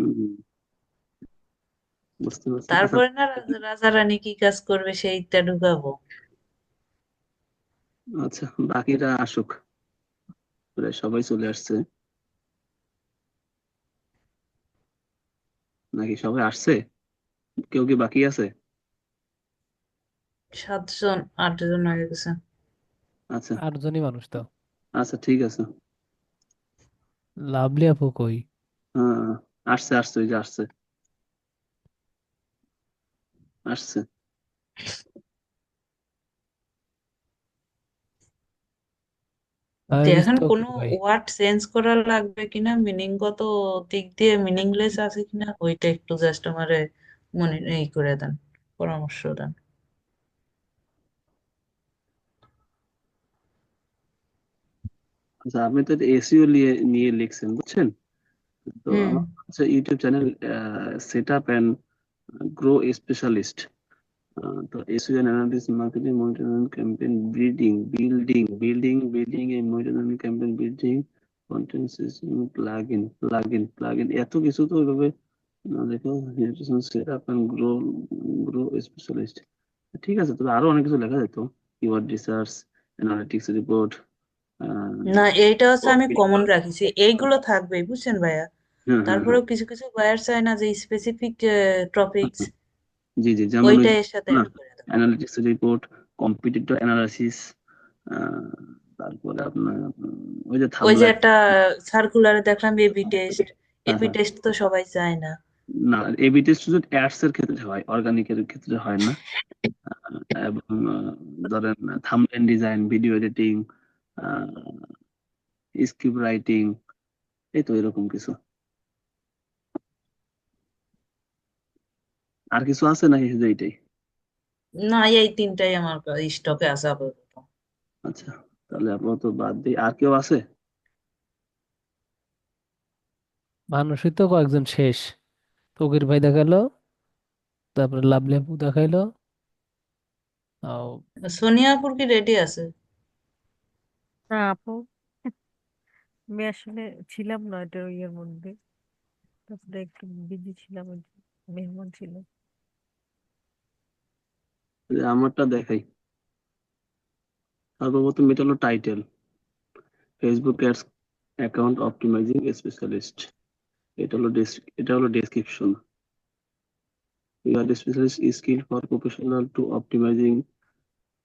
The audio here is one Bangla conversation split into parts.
হুম, বুঝতে পারছি। আচ্ছা, তারপরে না রাজা রানী কি কাজ করবে সেইটা ঢুকাবো। আচ্ছা, বাকিরা আসুক। প্রায় সবাই চলে আসছে নাকি? সবাই আসছে? কেউ কি বাকি আছে? 7 জন 8 জন হয়ে গেছে। আচ্ছা, 8 জনই মানুষ তো। আচ্ছা, ঠিক আছে। লাভলি আপু কই? হ্যাঁ, আসছে, আসছে, ওই যে আসছে, আসছে। দেখেন তো কই কোনো ভাই? ওয়ার্ড চেঞ্জ করা লাগবে কিনা, মিনিংগত দিক দিয়ে মিনিংলেস আছে কিনা ওইটা একটু জাস্ট আমারে মনে এই করে দেন, পরামর্শ দেন। আচ্ছা, আপনি তো এসইও নিয়ে নিয়ে লিখছেন, বুঝছেন? তো হুম। আমার হচ্ছে YouTube channel set up and grow specialist. তো SEO analytics, marketing, monitoring, campaign building এই monitoring campaign building, content system, plug in এত কিছু তো ওইভাবে দেখো। Set up and grow specialist. ঠিক আছে, তবে আরো অনেক কিছু লেখা যেত। Keyword research, analytics report. না, এইটা হচ্ছে আমি কমন রাখিছি, এইগুলো থাকবে বুঝছেন ভাইয়া। হ্যাঁ, হ্যাঁ, হ্যাঁ, তারপরেও কিছু কিছু বায়ার চায় না যে স্পেসিফিক টপিকস, হ্যাঁ। জি, জি, যেমন ওই ওইটা যে এর সাথে না, অ্যাড করে দেবো। অ্যানালিটিক্স রিপোর্ট, কম্পিটিটর অ্যানালাইসিস, তারপরে আপনার ওই যে ওই যে থাম্বলার। একটা সার্কুলারে দেখলাম এবি টেস্ট, হ্যাঁ, এবি হ্যাঁ। টেস্ট তো সবাই চায় না। না, এবি টেস্ট শুধু অ্যাডস এর ক্ষেত্রে হয়, অর্গানিকের ক্ষেত্রে হয় না। এবং ধরেন thumbnail design, video editing, script writing, এই তো এরকম কিছু। আর কিছু আছে নাকি শুধু এইটাই? না, এই তিনটাই আমার স্টকে আছে আপাতত। আচ্ছা, তাহলে আপাতত বাদ দিই। আর কেউ আছে? মানুষই তো কয়েকজন শেষ। তকির ভাই দেখালো, তারপরে লাভলি আপু দেখাইলো। আও, সোনিয়াপুর কি রেডি আছে? না আপু, আমি আসলে ছিলাম না এটা ইয়ের মধ্যে, তারপরে একটু বিজি ছিলাম, ওই যে মেহমান ছিল। আমারটা দেখাই। সর্বপ্রথম এটা হলো title, Facebook ads account optimising specialist. এটা হলো description. You are specialist skill for professional to optimising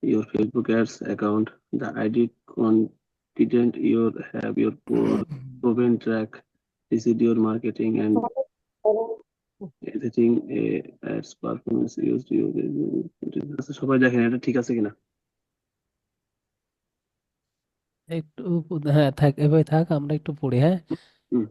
your Facebook ads account. The ID content you have your proven track decide your marketing and editing ads performance used your আচ্ছা, সবাই দেখেন এটা ঠিক আছে কিনা। একটু হ্যাঁ থাক, এভাবে থাক, আমরা একটু পড়ি, হ্যাঁ। হুম।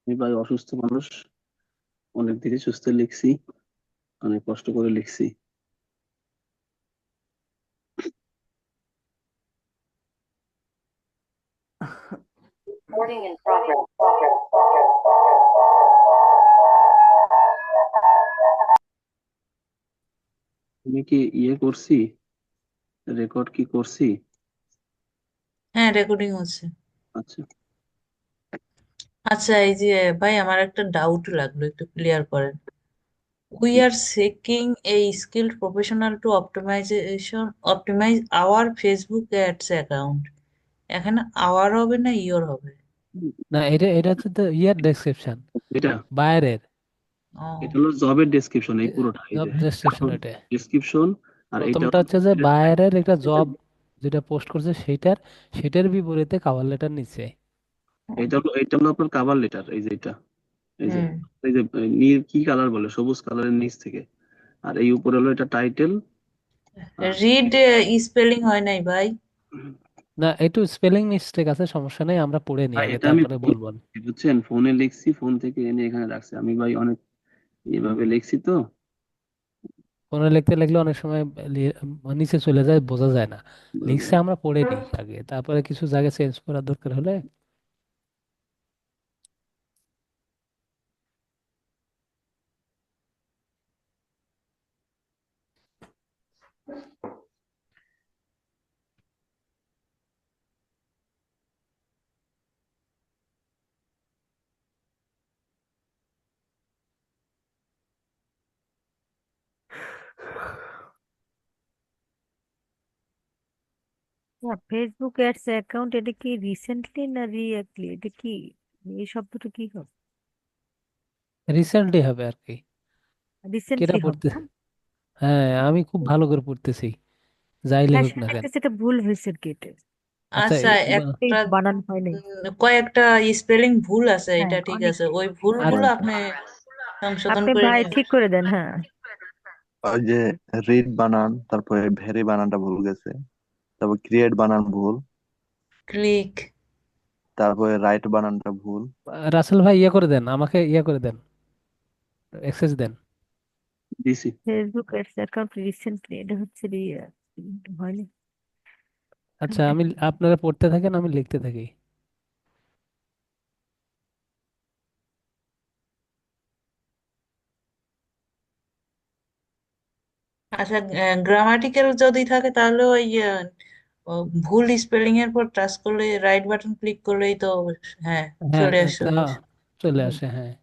আমি ভাই অসুস্থ মানুষ, অনেক ধীরে সুস্থে লিখছি, অনেক কষ্ট করে লিখছি। Recording in progress. আমি কি ইয়ে করছি, রেকর্ড কি করছি? হ্যাঁ, রেকর্ডিং হচ্ছে। আচ্ছা। আচ্ছা, এই যে ভাই আমার একটা ডাউট লাগলো, একটু ক্লিয়ার করেন। We are seeking a skilled professional to optimise our Facebook ads account. এখানে আওয়ার হবে না ইয়োর হবে? না, এটা এটা হচ্ছে তো ইয়ার ডেসক্রিপশন, এটা বাইরের ও। এটা হলো জবের ডেসক্রিপশন, এই পুরোটা, এই জব যে ডেসক্রিপশন এটা। ডেসক্রিপশন। আর এইটা প্রথমটা হলো হচ্ছে যে বাইরের একটা জব যেটা পোস্ট করছে সেইটার, সেটার বিপরীতে কভার লেটার নিচে। এটা হলো আপনার কাভার লেটার, এই যে এটা, এই যে হুম। এই যে নীল কি কালার বলে, সবুজ কালারের নিচ থেকে। আর এই উপরে হলো এটা টাইটেল। রিড স্পেলিং হয় নাই ভাই। না, একটু স্পেলিং মিস্টেক আছে, সমস্যা নেই, আমরা পড়ে নিই ভাই আগে এটা আমি তারপরে বলবো। বুঝছেন, ফোনে লিখছি, ফোন থেকে এনে এখানে রাখছি আমি ভাই, অনেক এভাবে লিখছি তো। ফোনে লিখতে লিখলে অনেক সময় নিচে চলে যায়, বোঝা যায় না। লিখছে আমরা পড়ে নিই আগে, তারপরে কিছু জায়গায় চেঞ্জ করার দরকার হলে। না, ফেসবুক অ্যাডস অ্যাকাউন্ট এটা কি রিসেন্টলি না রিয়েক্টলি, এটা কি এই শব্দটা কি হবে? রিসেন্টলি হবে আর কি। কেটা রিসেন্টলি হবে পড়তে, না? হ্যাঁ আমি খুব ভালো করে পড়তেছি, যাই না, লেখুক সেটা না কেন। দেখতেছি এটা ভুল হয়েছে কি এটা, আচ্ছা আচ্ছা, এই একটা বানান হয় নাই। কয়েকটা স্পেলিং ভুল আছে, হ্যাঁ, এটা ঠিক অনেক। আছে, ওই ভুলগুলো আচ্ছা আপনি সংশোধন আপনি করে ভাই নেবেন। ঠিক করে দেন, হ্যাঁ। ওই যে রিড বানান, তারপরে ভেরি বানানটা ভুল গেছে, তারপর ক্রিয়েট বানান ভুল, ক্লিক। তারপরে রাইট বানানটা ভুল। রাসেল ভাই ইয়ে করে দেন, আমাকে ইয়ে করে দেন, অ্যাক্সেস দেন। দিছি। ফেসবুক অ্যাডস অ্যাকাউন্ট রিসেন্টলি, এটা হচ্ছে হয়নি। আচ্ছা আমি, আপনারা পড়তে থাকেন, আমি লিখতে থাকি। আচ্ছা, গ্রামাটিক্যাল যদি থাকে তাহলে ওই ভুল স্পেলিং এর পর টাচ করলে, রাইট বাটন ক্লিক করলেই তো, হ্যাঁ, হ্যাঁ চলে আসে। তা চলে আসে, হ্যাঁ।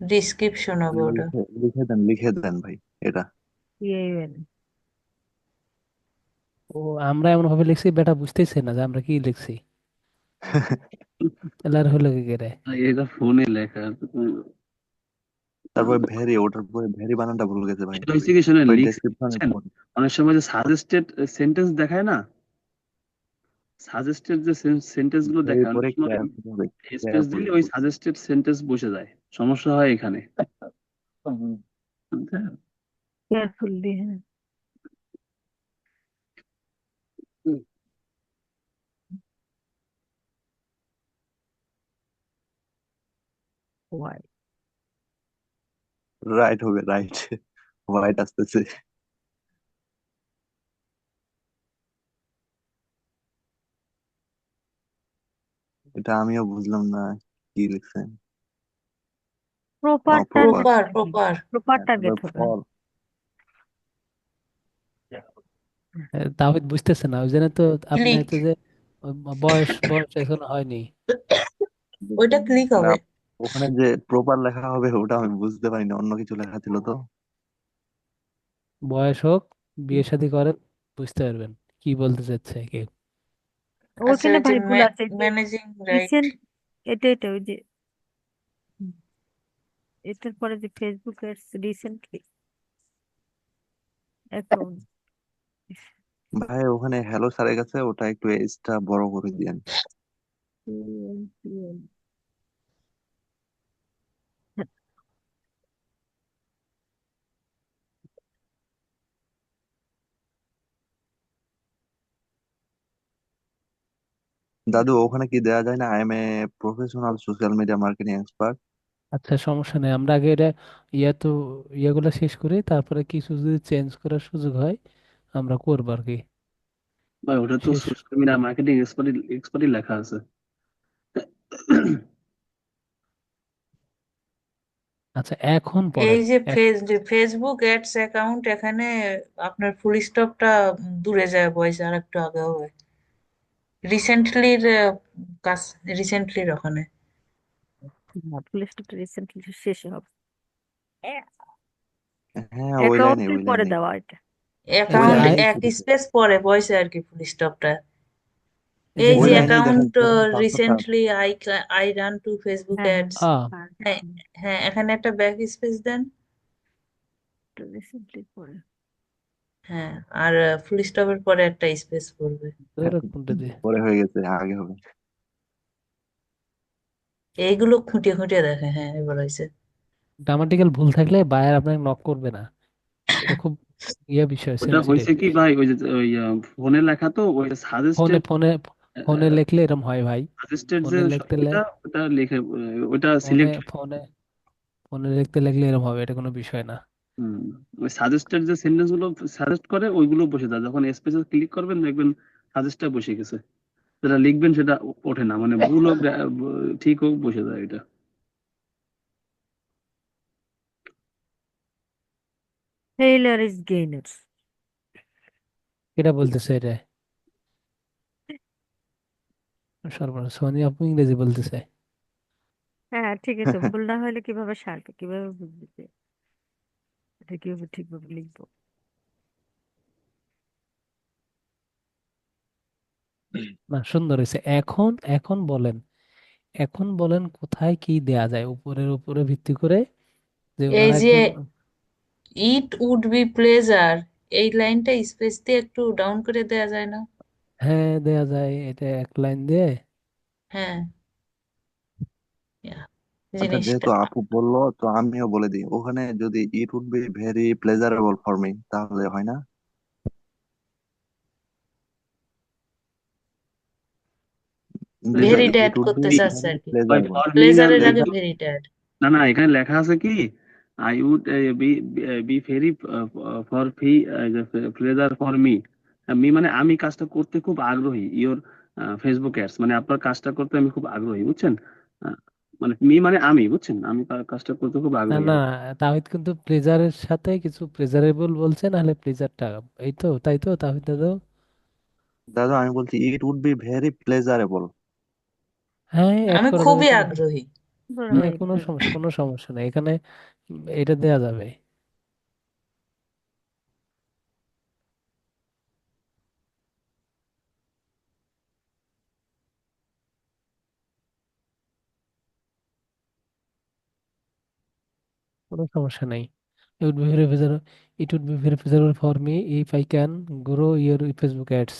ডিসক্রিপশন হবে ওটা। লিখে দেন ভাই এটা। ইয়েন। ও, আমরা এমন ভাবে লিখছি বেটা বুঝতেছে না যে আমরা কি লিখছি, তাহলে আর হলো কি করে। এটা ফোনে লেখা। তারপরে ভেরি, ওটার পরে ভেরি বানানটা ভুল গেছে ভাই। এটা হচ্ছে কি শোনেন, ওই ডেসক্রিপশনের লিখছেন পরে অনেক সময় যে সাজেস্টেড সেন্টেন্স দেখায় না, সাজেস্টেড যে সেন্টেন্স গুলো ভেরি দেখায় অনেক পরে সময় স্পেস কেয়ারফুলি। দিলে ওই সাজেস্টেড সেন্টেন্স বসে যায়, সমস্যা হয় এখানে। বুঝছেন? কেয়ারফুলি, হ্যাঁ। ওয়াই। রাইট হবে, রাইট। হোয়াইট আসতেছে। এটা আমিও বুঝলাম না কি লিখছেন। ও proper proper. Target. Proper, proper. Proper তারপরে টার্গেট হবে। ফর। তাহিদ বুঝতেছে না, ওই জন্য তো আপনি ক্লিক। হচ্ছে যে বয়স বয়স এখনো হয়নি। ওইটা ক্লিক না, হবে। ওখানে যে প্রপার লেখা হবে ওটা আমি বুঝতে পারিনি, অন্য কিছু লেখা ছিল তো। বয়স হোক, বিয়ে শাদী করেন, বুঝতে পারবেন কি বলতে চাচ্ছে কে। আচ্ছা, ওইখানে ওই যে ভাই ভুল আছে যে ম্যানেজিং রাইট। রিসেন্ট, এটা ওই যে এটার পরে যে ফেসবুক এর রিসেন্টলি অ্যাকাউন্ট। ভাই ওখানে হ্যালো স্যারের কাছে ওটা একটু এজটা বড় করে দিয়েন। দাদু ওখানে কি দেয়া যায় না, I M a professional social media marketing expert? আচ্ছা সমস্যা নেই, আমরা আগে এটা তো ইয়েগুলো শেষ করি, তারপরে কিছু যদি চেঞ্জ করার সুযোগ হয় আমরা করবো আর কি। ভাই ওটা তো শেষ, সোশ্যাল মিডিয়া মার্কেটিং এক্সপার্টই লেখা আছে। আচ্ছা এখন এই পড়েন। যে এক, ফেসবুক অ্যাডস অ্যাকাউন্ট, এখানে আপনার ফুল স্টপটা দূরে যায়, বয়স আর একটু আগে হবে। রিসেন্টলির কাজ, রিসেন্টলির ওখানে প্লেলিস্টটা রিসেন্টলি শেষে হবে। হ্যাঁ ওই লাইনে, অ্যাকাউন্টের ওই পরে লাইনে। দেওয়া এটা। এই ওই যে অ্যাকাউন্ট আই, লাইনেই এক শুধু। স্পেস পরে বয়সে আর কি ফুল স্টপটা। এই যে এই ওই যে লাইনেই দেখা অ্যাকাউন্ট যাচ্ছে এখন 507। Recently I I run to Facebook হ্যাঁ, হ্যাঁ, অ্যাডস। হ্যাঁ। হ্যাঁ, হ্যাঁ, এখানে একটা ব্যাক স্পেস দেন। রিসেন্টলি পরে। হ্যাঁ, আর ফুল স্টপের পরে একটা স্পেস করবে। ধরো কোনটা দিয়ে। পরে হয়ে গেছে, আগে হবে। এইগুলো খুঁটিয়ে খুঁটিয়ে দেখে, হ্যাঁ এবার হয়েছে। গ্রামাটিক্যাল ভুল থাকলে বায়ার আপনাকে নক করবে না, এটা খুব ইয়ে বিষয়, ওটা সেন্সিটিভ। হয়েছে কি ভাই, ওই যে ওই ফোনে লেখা তো ওই ফোনে সাজেস্টেড, ফোনে ফোনে লিখলে এরকম হয় ভাই। সাজেস্টেড যে ফোনে লিখতে ওটা ওটা লিখে ওটা ফোনে সিলেক্ট। ফোনে মনে রাখতে লাগলে এরকম হবে, এটা কোনো বিষয় না। হুম, ওই সাজেস্টেড যে সেন্টেন্স গুলো সাজেস্ট করে ওইগুলো বসে যায়, যখন স্পেসে ক্লিক করবেন দেখবেন সাজেস্টটা বসে গেছে, যেটা লিখবেন সেটা ওঠে না, মানে ভুল হোক ঠিক হোক বসে যায় এটা। Failure is gainer. এটা বলতেছে এটা, সর্বনাশ, সোনি আপু ইংরেজি বলতেছে। হ্যাঁ ঠিক আছে, ভুল না হলে কিভাবে সারবে, কিভাবে বুঝবে যে এটা কিভাবে ঠিকভাবে লিখবো? না, সুন্দর হয়েছে। এখন এখন বলেন, এখন বলেন কোথায় কি দেয়া যায় উপরের উপরে ভিত্তি করে, যে এই ওনারা যে একজন। ইট উড বি প্লেজার, এই লাইনটা স্পেস দিয়ে একটু ডাউন করে দেয়া যায় না? হ্যাঁ, দেয়া যায়, এটা এক লাইন দিয়ে। হ্যাঁ, yeah, আচ্ছা, জিনিসটা। যেহেতু আপু বললো তো আমিও বলে দিই, ওখানে যদি it would be very pleasurable for me তাহলে হয় না? Pleasure, very it dad would be করতে চাচ্ছে ভেরি আর কি, প্লেজারেবল। ফর মি না, প্লেজারের আগে একদম ভেরি ড্যাড। না, না, এখানে লেখা আছে কি, I would be be very for fee pleasure for me. Me মানে আমি কাজটা করতে খুব আগ্রহী, ইওর ফেসবুক অ্যাডস মানে আপনার কাজটা করতে আমি খুব আগ্রহী, বুঝছেন? আহ, মানে মি মানে আমি, বুঝছেন, আমি কাজটা করতে খুব না আগ্রহী না, আর কি। তাহিদ কিন্তু প্লেজারের সাথে কিছু প্লেজারেবল বলছে, নাহলে প্লেজারটা, এই তো, তাই তো তাহিদ দাদা? দাদা আমি বলছি ইট উড বি ভেরি প্লেজারেবল। হ্যাঁ, অ্যাড আমি করা যাবে, খুবই কোনো আগ্রহী। বড় হ্যাঁ, ভাই কোনো একটু সমস্যা, কোনো সমস্যা নেই এখানে। এটা দেয়া যাবে, কোনো সমস্যা নেই। It would be very pleasure, it would be very pleasurable for me if I can grow your Facebook ads.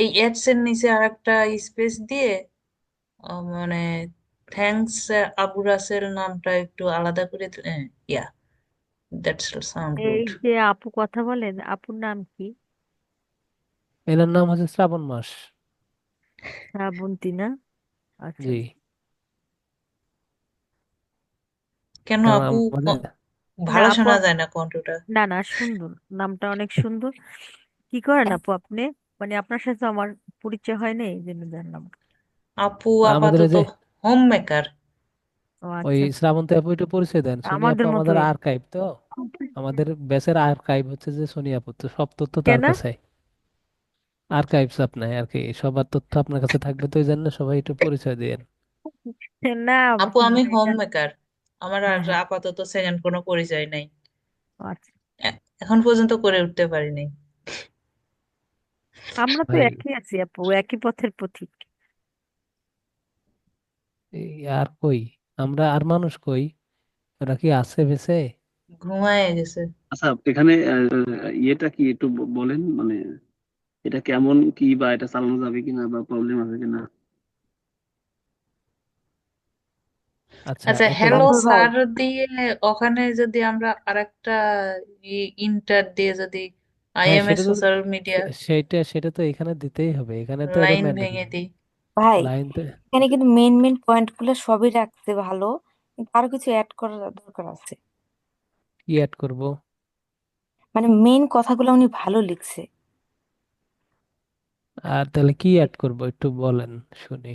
এই অ্যাডস এর নিচে আর একটা স্পেস দিয়ে মানে থ্যাঙ্কস আবু রাসেল নামটা একটু আলাদা করে ইয়া, দ্যাটস সাউন্ড এই গুড। যে আপু কথা বলেন, আপুর নাম কি? এনার নাম হচ্ছে শ্রাবণ মাস। শ্রাবন্তী না? আচ্ছা জি, আচ্ছা। কেন কারণ আপু আমাদের, না ভালো আপু শোনা যায় না কণ্ঠটা? না না, সুন্দর, নামটা অনেক সুন্দর। কি করেন আপু আপনি? মানে আপনার সাথে আমার পরিচয় হয় না, এই জন্য জানলাম। আপু আমাদের ওই আপাতত যে হোম মেকার। ও ওই আচ্ছা আচ্ছা। শ্রাবন্তী আপু একটু পরিচয় দেন। সোনি আপু আমাদের আমাদের মতোই। আর্কাইভ তো, আমাদের ব্যাচের আর্কাইভ হচ্ছে যে সোনি আপু, তো সব তথ্য তার কেন? কাছে। আর্কাইভস আপনার আর কি, সবার তথ্য আপনার কাছে থাকবে, তো এই জন্য সবাই একটু পরিচয় দিয়েন। না আপু আমি হোম এটা। মেকার, আমার আর হ্যাঁ হ্যাঁ। আপাতত সেকেন্ড কোনো পরিচয় নাই। ও আচ্ছা। এখন পর্যন্ত করে উঠতে পারিনি। আমরা তো ভাই, একই আছি আপু, একই পথের পথিক। এই আর কই, আমরা আর মানুষ কই, ওরা কি আছে বেঁচে? ঘুমায় গেছে। আচ্ছা, এখানে ইয়েটা কি একটু বলেন, মানে এটা কেমন কি, বা এটা চালানো যাবে কিনা, বা প্রবলেম আছে কিনা? আচ্ছা, আচ্ছা, একটা হ্যালো জিনিস। জাফর ভাই, স্যার দিয়ে ওখানে যদি আমরা আরেকটা ইন্টার দিয়ে যদি আই হ্যাঁ, এম এ সেটা তো, সোশ্যাল মিডিয়া সেটা তো এখানে দিতেই হবে, এখানে তো এটা লাইন ভেঙে ম্যান্ডেটরি। দিই। ভাই, লাইন তো, এখানে কিন্তু মেন মেন পয়েন্ট গুলো সবই রাখতে ভালো, কিন্তু আরো কিছু অ্যাড করার দরকার আছে। কি অ্যাড করব? মানে মেন কথাগুলো উনি ভালো লিখছে। আর তাহলে কি অ্যাড করব একটু বলেন শুনি।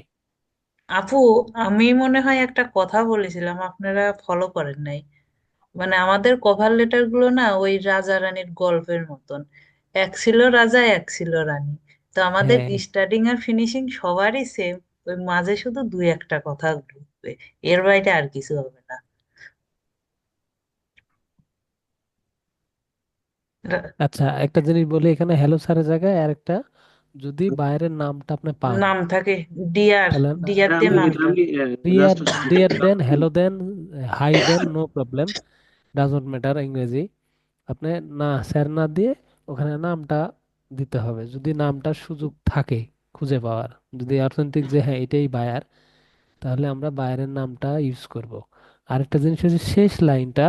আপু, আমি মনে হয় একটা কথা বলেছিলাম, আপনারা ফলো করেন নাই। মানে আমাদের কভার লেটার গুলো না ওই রাজা রানীর গল্পের মতন, এক ছিল রাজা এক ছিল রানী। তো আমাদের হ্যাঁ, স্টার্টিং আর ফিনিশিং সবারই সেম, ওই মাঝে শুধু দুই একটা কথা ঢুকবে, এর বাইরে আর কিছু হবে না। রা- আচ্ছা, একটা জিনিস বলি, এখানে হ্যালো স্যারের জায়গায় আর একটা, যদি বাইরের নামটা আপনি পান, নাম থাকে ডিয়ার, তাহলে ডিয়ার এটা দিয়ে নামটা। আমি dear, just dear then, hello then, hi then, no problem, doesn't matter ইংরেজি। আপনি না স্যার না দিয়ে ওখানে নামটা দিতে হবে, যদি নামটার সুযোগ থাকে খুঁজে পাওয়ার, যদি অথেন্টিক যে হ্যাঁ এটাই বায়ার, তাহলে আমরা বায়ারের নামটা ইউজ করব। আরেকটা জিনিস হচ্ছে শেষ লাইনটা,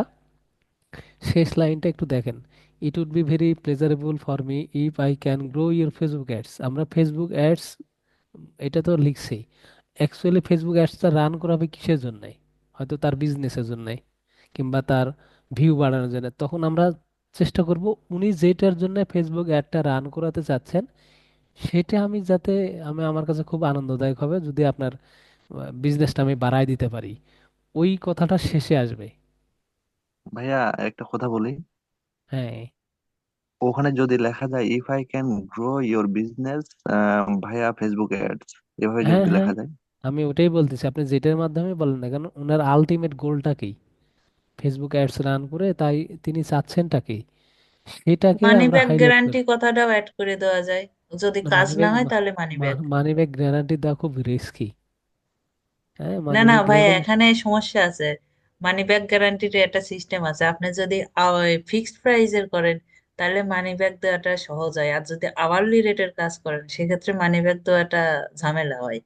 শেষ লাইনটা একটু দেখেন। It would be very pleasurable for me if I can grow your Facebook ads. আমরা ফেসবুক অ্যাডস এটা তো লিখছি, অ্যাকচুয়ালি ফেসবুক অ্যাডসটা রান করাবে কিসের জন্য? হয়তো তার বিজনেসের জন্য কিংবা তার ভিউ বাড়ানোর জন্য, তখন আমরা চেষ্টা করব উনি যেটার জন্য ফেসবুক অ্যাডটা রান করাতে চাচ্ছেন সেটা আমি যাতে, আমার কাছে খুব আনন্দদায়ক হবে যদি আপনার বিজনেসটা আমি বাড়ায় দিতে পারি, ওই কথাটা শেষে আসবে। ভাইয়া একটা কথা বলি, হ্যাঁ, ওখানে যদি লেখা যায় if I can grow your business ভাইয়া ফেসবুক অ্যাডস, এভাবে হ্যাঁ, যদি হ্যাঁ, লেখা যায়। আমি ওটাই বলতেছি, আপনি যেটার মাধ্যমে বলেন না কেন ওনার আলটিমেট গোলটা কি, ফেসবুক অ্যাডস রান করে তাই তিনি চাচ্ছেনটা কি, সেটাকে মানি আমরা ব্যাক হাইলাইট গ্যারান্টি করি। কথাটাও অ্যাড করে দেওয়া যায়, যদি কাজ মানি না ব্যাক, হয় তাহলে money back. Money back guarantee দেওয়া খুব রিস্কি। হ্যাঁ, না মানি না ব্যাক ভাইয়া, গ্যারান্টি। এখানে সমস্যা আছে। মানি ব্যাক গ্যারান্টির একটা সিস্টেম আছে, আপনি যদি ফিক্সড প্রাইজের করেন তাহলে মানি ব্যাক দেওয়াটা সহজ হয়, আর যদি আওয়ারলি রেটের কাজ করেন সেক্ষেত্রে মানি ব্যাক দেওয়াটা ঝামেলা হয়,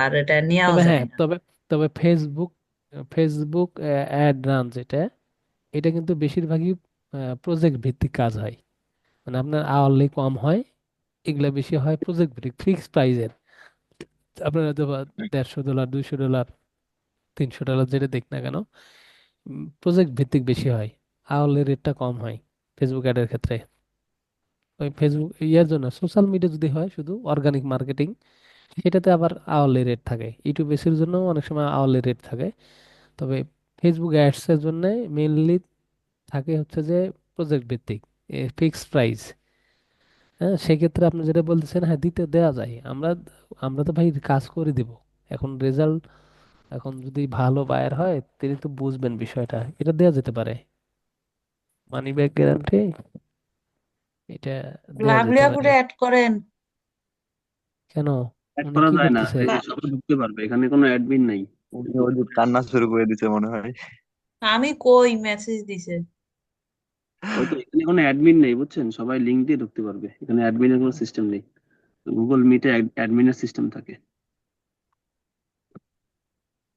আর এটা নেওয়াও তবে যায় হ্যাঁ, না। তবে ফেসবুক, ফেসবুক অ্যাড রান যেটা, এটা কিন্তু বেশিরভাগই প্রজেক্ট ভিত্তিক কাজ হয়, মানে আপনার আওয়ারলি কম হয়, এগুলা বেশি হয় প্রজেক্ট ভিত্তিক ফিক্স প্রাইজের। আপনার হয়তো বা $150, $200, $300 যেটা দেখ না কেন, প্রজেক্ট ভিত্তিক বেশি হয়, আওয়ারলি রেটটা কম হয় ফেসবুক অ্যাডের ক্ষেত্রে। ওই ফেসবুক ইয়ার জন্য সোশ্যাল মিডিয়া যদি হয় শুধু অর্গানিক মার্কেটিং, সেটাতে আবার আওয়ারলি রেট থাকে, ইউটিউব বেসির জন্য অনেক সময় আওয়ারলি রেট থাকে। তবে ফেসবুক অ্যাডস এর জন্য মেইনলি থাকে হচ্ছে যে প্রজেক্ট ভিত্তিক, ফিক্সড প্রাইস। হ্যাঁ, সেক্ষেত্রে আপনি যেটা বলতেছেন, হ্যাঁ দিতে দেওয়া যায়, আমরা তো ভাই কাজ করে দিব। এখন রেজাল্ট, এখন যদি ভালো বায়ার হয় তিনি তো বুঝবেন বিষয়টা, এটা দেওয়া যেতে পারে, মানি ব্যাক গ্যারান্টি, এটা দেওয়া যেতে পারে। লাভলিয়াপুরে অ্যাড করেন। কেন, অ্যাড উনি করা কি যায় না, করতেছে? এই যে সবাই ঢুকতে পারবে, এখানে কোনো অ্যাডমিন নাই। উনি ওই যে কান্না শুরু করে দিছে মনে হয়। আমি কই মেসেজ দিছে। ওই তো এখানে কোনো অ্যাডমিন নেই বুঝছেন, সবাই লিঙ্ক দিয়ে ঢুকতে পারবে, এখানে অ্যাডমিনের কোনো সিস্টেম নেই। গুগল মিটে অ্যাডমিনের সিস্টেম থাকে।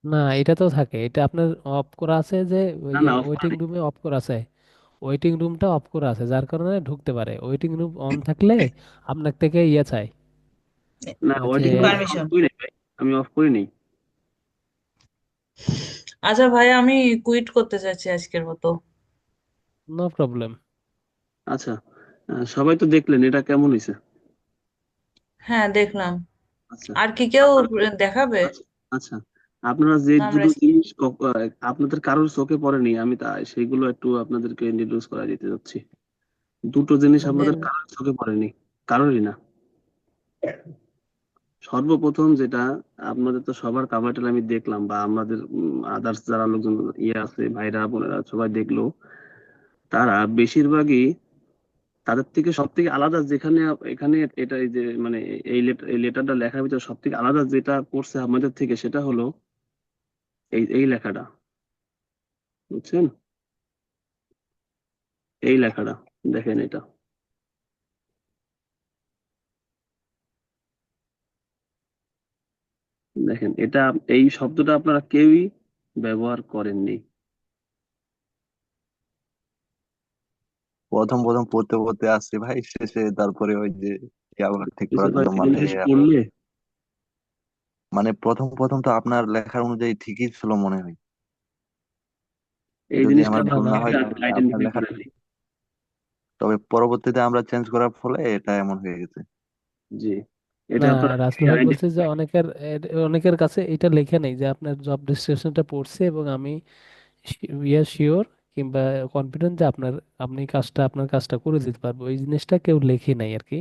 না, এটা তো থাকে, এটা আপনার অফ করা আছে যে ওই না যে না, অফ করা ওয়েটিং নেই। রুমে অফ করা আছে, ওয়েটিং রুমটা অফ করা আছে যার কারণে ঢুকতে পারে, ওয়েটিং রুম অন থাকলে আপনার থেকে ইয়ে চাই, না, ওই যে ওয়েটিং রুম অফ পারমিশন। করি নাই ভাই, আমি অফ করি নাই। আচ্ছা ভাই, আমি কুইট করতে চাইছি আজকের মতো। No problem. আচ্ছা, সবাই তো দেখলেন এটা কেমন হয়েছে। হ্যাঁ দেখলাম। আচ্ছা, আর কি কেউ আপনারা দেখাবে? আচ্ছা আচ্ছা আপনারা যে না, আমরা দুটো জিনিস আপনাদের কারোর চোখে পড়েনি, আমি তা সেইগুলো একটু আপনাদেরকে ইন্ট্রোডিউস করা দিতে যাচ্ছি। দুটো জিনিস আপনাদের দেন। কারোর চোখে পড়েনি, কারোরই না। সর্বপ্রথম যেটা, আপনাদের তো সবার কামাইটাল আমি দেখলাম, বা আমাদের আদার্স যারা লোকজন ইয়ে আছে, ভাইরা বোনেরা সবাই দেখলো, তারা বেশিরভাগই তাদের থেকে সব থেকে আলাদা, যেখানে এখানে এটা এই যে মানে এই লেটারটা লেখার ভিতরে সব থেকে আলাদা যেটা করছে আমাদের থেকে, সেটা হলো এই এই লেখাটা, বুঝছেন? এই লেখাটা দেখেন, এটা দেখেন, এটা এই শব্দটা আপনারা কেউই ব্যবহার করেননি। প্রথম প্রথম পড়তে পড়তে আসছে ভাই, শেষে তারপরে ওই যে কি আবার ঠিক কিছু করার জন্য কয়েকটা মাথায় জিনিস পড়লে, মানে প্রথম প্রথম তো আপনার লেখার অনুযায়ী ঠিকই ছিল মনে হয়, এই যদি জিনিসটা আমার না, ভুল না, না হয় আপনার আইডেন্টিফাই লেখা। করে নাই। তবে পরবর্তীতে আমরা চেঞ্জ করার ফলে এটা এমন হয়ে গেছে। জি, না, এটা আপনারা রাসেল ভাই বলছে যে আইডেন্টিফাই। অনেকের কাছে এটা লেখে নেই যে আপনার জব ডেসক্রিপশনটা পড়ছে এবং আমি শিওর কিংবা কনফিডেন্ট যে আপনার কাজটা করে দিতে পারবো, এই জিনিসটা কেউ লেখে নাই আর কি।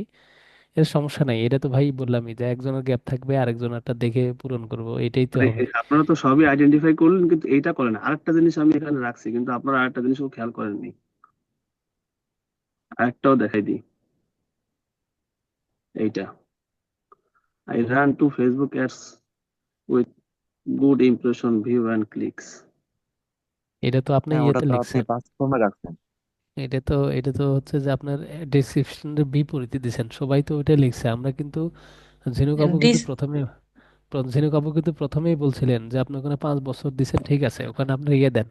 এর সমস্যা নাই, এটা তো ভাই বললামই যে একজনের গ্যাপ থাকবে আরেকজনেরটা দেখে পূরণ করব, এটাই তো হবে। আপনারা তো সবই আইডেন্টিফাই করলেন, কিন্তু এইটা করেন। আরেকটা জিনিস আমি এখানে রাখছি, কিন্তু আপনারা আরেকটা জিনিসও খেয়াল করেননি। আরেকটাও দেখাই দিই, এইটা, I run to Facebook ads with good impression, view and clicks. এটা তো আপনি হ্যাঁ, ওটা ইয়েতে তো আপনি লিখছেন, পাঁচ ফর্মে রাখছেন। এটা তো হচ্ছে যে আপনার ডেসক্রিপশনের বিপরীতে দিছেন, সবাই তো ওইটা লিখছে, আমরা কিন্তু ঝিনুক আপু কিন্তু ডিস ঝিনুক আপু কিন্তু প্রথমেই বলছিলেন যে আপনি ওখানে 5 বছর দিছেন, ঠিক আছে, ওখানে আপনি ইয়ে দেন,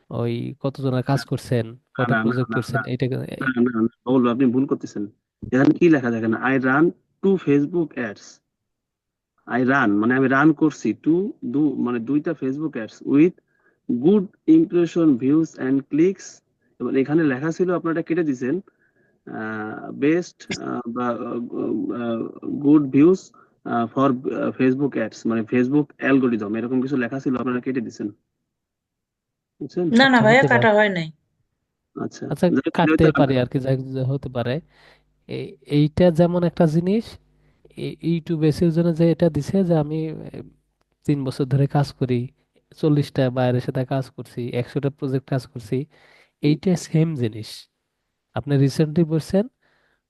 ওই কতজনের কাজ করছেন, না কয়টা না না প্রজেক্ট না করছেন না এটা। না না না, বলবো আপনি ভুল করতেছেন। এখানে কি লেখা দেখেন, I run to Facebook ads. I run মানে আমি রান করছি, টু মানে দুইটা Facebook ads with good impression views and clicks, এবং এখানে লেখা ছিল, আপনারা কেটে দিছেন, বেস্ট বা good views for Facebook ads, মানে ফেসবুক অ্যালগোরিদম, এরকম কিছু লেখা ছিল, আপনারা কেটে দিছেন, বুঝছেন? না না আচ্ছা ভাইয়া, হতে পারে। কাটা হয় নাই। আচ্ছা যাই হোক, কাটতে যেহেতু পারি আর কি, হতে পারে। এইটা যেমন একটা জিনিস, ইউটিউব এসির জন্য যে এটা দিছে যে আমি 3 বছর ধরে কাজ করি, 40টা বাইরের সাথে কাজ করছি, 100টা প্রজেক্ট কাজ করছি, এইটা সেম জিনিস। আপনি রিসেন্টলি বলছেন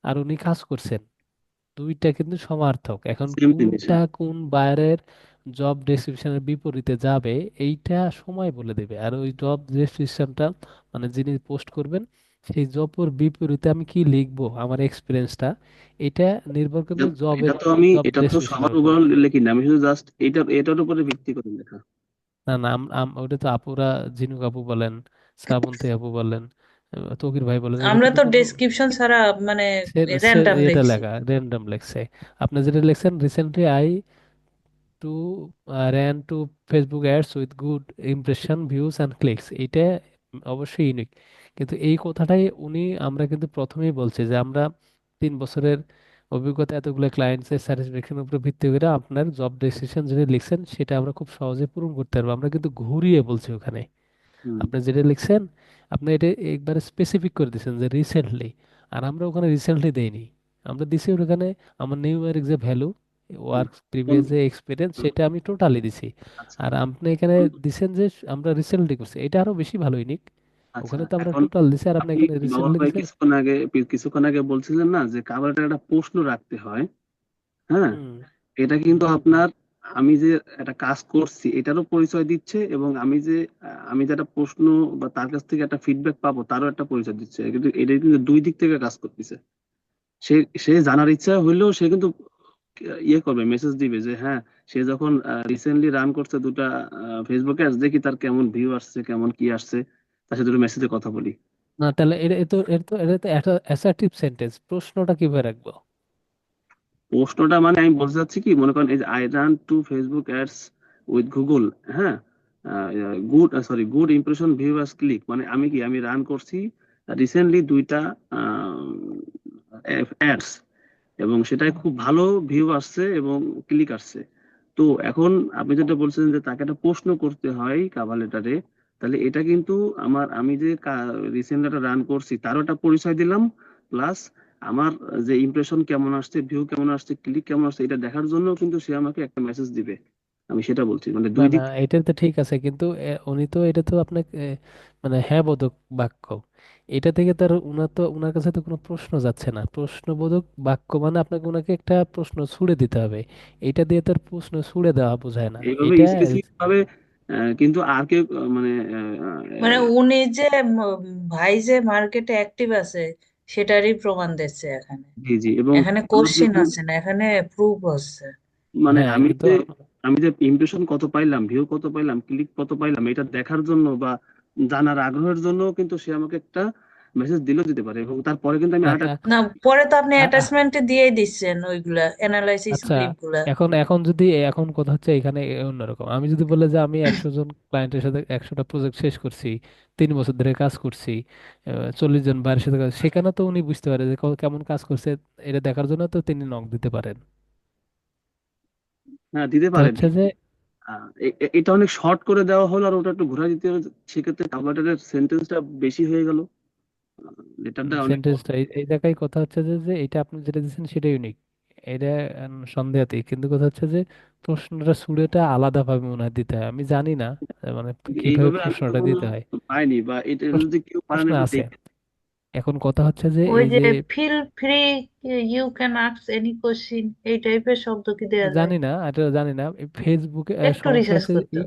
আর উনি কাজ করছেন, দুইটা কিন্তু সমার্থক। এখন সেম জিনিস, কোনটা হ্যাঁ। কোন বাইরের জব ডেসক্রিপশনের বিপরীতে যাবে এইটা সময় বলে দেবে। আর ওই জব ডেসক্রিপশনটা মানে যিনি পোস্ট করবেন, সেই জবের বিপরীতে আমি কি লিখবো, আমার এক্সপিরিয়েন্সটা, এটা নির্ভর করবে এটা জবের তো আমি, জব এটা তো সবার ডেসক্রিপশনের উপর। উপর লিখি না, আমি শুধু জাস্ট এটার উপরে ভিত্তি করে লেখা। না না, ওটা তো আপুরা, ঝিনুক আপু বলেন, শ্রাবন্তী আপু বলেন, তকির ভাই বলেন, এরা আমরা কিন্তু তো কোনো ডেসক্রিপশন ছাড়া মানে র্যান্ডম এটা লিখছি। লেখা র্যান্ডম লেখছে। আপনি যেটা লিখছেন, recently I to ran to Facebook ads with good impression views and clicks, এটা অবশ্যই ইউনিক। কিন্তু এই কথাটাই আমরা কিন্তু প্রথমেই বলছি যে আমরা 3 বছরের অভিজ্ঞতা, এতগুলো ক্লায়েন্টসের স্যাটিসফ্যাকশনের উপর ভিত্তি করে আপনার জব ডেসক্রিপশন যেটা লিখছেন সেটা আমরা খুব সহজে পূরণ করতে পারবো। আমরা কিন্তু ঘুরিয়ে বলছি ওখানে। হুম। আপনি যেটা লিখছেন, আপনি এটা একবারে স্পেসিফিক করে দিয়েছেন যে রিসেন্টলি, আর আমরা ওখানে রিসেন্টলি দেইনি। আমরা দিছি ওখানে আমার নিউমেরিক যে ভ্যালু, ওয়ার্ক কোন, প্রিভিয়াস যে এক্সপিরিয়েন্স, সেটা আমি টোটালি দিছি। আচ্ছা, আর আপনি এখানে দিছেন যে আমরা রিসেন্টলি করছি, এটা আরো বেশি ভালো, ইউনিক। আচ্ছা। ওখানে তো আমরা এখন টোটাল দিছি, আর আপনি আপনি, এখানে বাবা রিসেন্টলি ভাই, দিছেন। কিছুক্ষণ আগে বলছিলেন না যে কাভারটা একটা প্রশ্ন রাখতে হয়, হ্যাঁ? হুম। এটা কিন্তু আপনার, আমি যে একটা কাজ করছি এটারও পরিচয় দিচ্ছে, এবং আমি যে একটা প্রশ্ন বা তার কাছ থেকে একটা ফিডব্যাক পাবো তারও একটা পরিচয় দিচ্ছে, কিন্তু এটা কিন্তু দুই দিক থেকে কাজ করতেছে। সে সে জানার ইচ্ছা হইলেও সে কিন্তু ইয়ে করবে, মেসেজ দিবে যে হ্যাঁ, সে যখন রিসেন্টলি রান করছে দুটা ফেসবুকে, আজ দেখি তার কেমন ভিউ আসছে, কেমন কি আসছে, তার সাথে দুটো মেসেজে কথা বলি। না তাহলে এটা তো একটা অ্যাসার্টিভ সেন্টেন্স, প্রশ্নটা কিভাবে রাখবো? প্রশ্নটা মানে আমি বলতে চাচ্ছি কি, মনে করেন এই যে I run to Facebook ads with Google, হ্যাঁ, গুড ইমপ্রেশন ভিউয়ার্স ক্লিক, মানে আমি রান করছি রিসেন্টলি দুইটা অ্যাডস, এবং সেটায় খুব ভালো ভিউ আসছে এবং ক্লিক আসছে। তো এখন আপনি যেটা বলছেন যে তাকে একটা প্রশ্ন করতে হয় কাভার লেটারে, তাহলে এটা কিন্তু আমি যে রিসেন্ট একটা রান করছি তারও একটা পরিচয় দিলাম, প্লাস আমার যে ইমপ্রেশন কেমন আসছে, ভিউ কেমন আসছে, ক্লিক কেমন আসছে, এটা দেখার জন্য কিন্তু সে আমাকে একটা মেসেজ দিবে। আমি সেটা বলছি, মানে না দুই না, দিক। এটা তো ঠিক আছে, কিন্তু উনি তো এটা তো আপনাকে মানে হ্যাঁ বোধক বাক্য, এটা থেকে তার উনার কাছে তো কোনো প্রশ্ন যাচ্ছে না। প্রশ্নবোধক বাক্য মানে আপনাকে উনাকে একটা প্রশ্ন ছুড়ে দিতে হবে, এটা দিয়ে তার প্রশ্ন ছুড়ে দেওয়া বোঝায় না এইভাবে এটা। স্পেসিফিক ভাবে কিন্তু আর কেউ মানে মানে উনি যে ভাই যে মার্কেটে অ্যাক্টিভ আছে সেটারই প্রমাণ দিচ্ছে এখানে। জি জি, এবং এখানে আমার কোশ্চিন যদি, আছে না, এখানে প্রুফ আছে। মানে হ্যাঁ কিন্তু আমি যে ইমপ্রেশন কত পাইলাম, ভিউ কত পাইলাম, ক্লিক কত পাইলাম, এটা দেখার জন্য বা জানার আগ্রহের জন্য কিন্তু সে আমাকে একটা মেসেজ দিতে পারে, এবং তারপরে কিন্তু আমি না আরেকটা। না, পরে তো আপনি আ- আ- অ্যাটাচমেন্টে দিয়েই দিচ্ছেন ওইগুলা অ্যানালাইসিস আচ্ছা, ক্লিপ গুলা। এখন কথা হচ্ছে এখানে অন্যরকম। আমি যদি বলে যে আমি 100 জন ক্লায়েন্টের সাথে 100টা প্রজেক্ট শেষ করছি, 3 বছর ধরে কাজ করছি, 40 জন বাইরের সাথে কাজ, সেখানে তো উনি বুঝতে পারে যে কেমন কাজ করছে, এটা দেখার জন্য তো তিনি নক দিতে পারেন। হ্যাঁ, দিতে তা পারে হচ্ছে যে ঠিক। এটা অনেক শর্ট করে দেওয়া হলো, আর ওটা একটু ঘোরা দিতে হবে, সেক্ষেত্রে কাভারের সেন্টেন্সটা বেশি হয়ে গেল, লেটারটা অনেক বড়। সেন্টেন্সটা এই জায়গায় কথা হচ্ছে যে এটা আপনি যেটা দিচ্ছেন সেটা ইউনিক, এটা সন্দেহাতীত। কিন্তু কথা হচ্ছে যে প্রশ্নটা শুরুটা আলাদাভাবে মনে হয় দিতে হয়, আমি জানি না মানে কিন্তু কিভাবে এইভাবে আমি প্রশ্নটা কখনো দিতে হয়। পাইনি, বা এটা প্রশ্ন যদি কেউ পারেন প্রশ্ন একটু আছে। দেখে। এখন কথা হচ্ছে যে ওই এই যে যে feel free, you can ask any question, এই টাইপের শব্দ কি দেয়া যায়? জানি না, এটা জানি না। ফেসবুকে একটু সমস্যা রিসার্চ হচ্ছে করতে